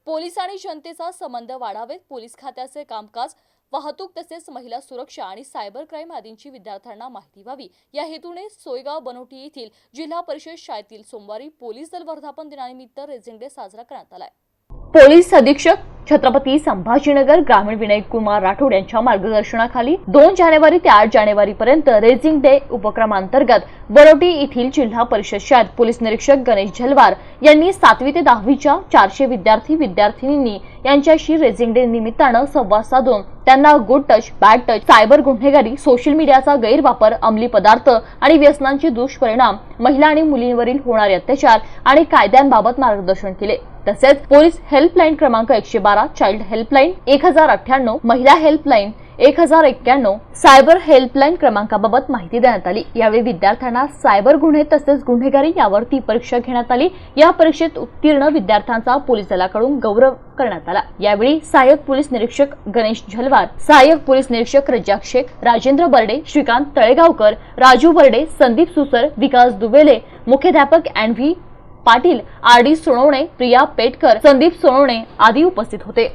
Police आणि जनतेचा संबंध वाढावेत। पोलीस खात्याचे कामकाज, वाहतूक तसेच महिला सुरक्षा आणि सायबर क्राईम आदींची विद्यार्थ्यांना माहिती व्हावी या हेतूने सोयगाव बनोटी येथील जिल्हा परिषद शाळेतील सोमवारी पोलीस दल वर्धापन दिनानिमित्त रेझिंग डे साजरा करण्यात आला। पोलीस अधीक्षक छत्रपती संभाजीनगर ग्रामीण विनय कुमार राठोड यांच्या मार्गदर्शनाखाली 2 जानेवारी ते 8 जानेवारी पर्यंत रेझिंग डे उपक्रमांतर्गत बनोटी येथील जिल्हा परिषद शाळेत पोलीस निरीक्षक गणेश झलवार यांनी 7वी ते 10वीच्या 400 विद्यार्थी-विद्यार्थिनींनी यांच्याशी रेझिंग डे निमित्तानं संवाद साधून त्यांना good touch, bad touch, cyber गुन्हेगारी, सोशल मीडियाचा गैरवापर, अंमली पदार्थ आणि व्यसनांचे दुष्परिणाम, महिला आणि मुलींवरील होणारे अत्याचार आणि कायद्यांबाबत मार्गदर्शन केले। तसेच पोलीस हेल्पलाईन क्रमांक 112, चाइल्ड हेल्पलाईन 1098, महिला हेल्पलाईन 1091, सायबर हेल्पलाईन क्रमांकाबाबत माहिती देण्यात आली। यावेळी विद्यार्थ्यांना सायबर गुन्हे तसेच गुन्हेगारी यावरती परीक्षा घेण्यात आली। या परीक्षेत उत्तीर्ण विद्यार्थ्यांचा पोलीस दलाकडून गौरव करण्यात आला। यावेळी सहाय्यक पोलीस निरीक्षक गणेश झलवार, सहाय्यक पोलीस निरीक्षक रज्जाक शेख, राजेंद्र बर्डे, श्रीकांत तळेगावकर, राजू बर्डे, संदीप सुसर, विकास दुबेले, मुख्याध्यापक N V Patil, R D Sonawane, Priya Petkar, Sandeep Sonawane आदी उपस्थित होते।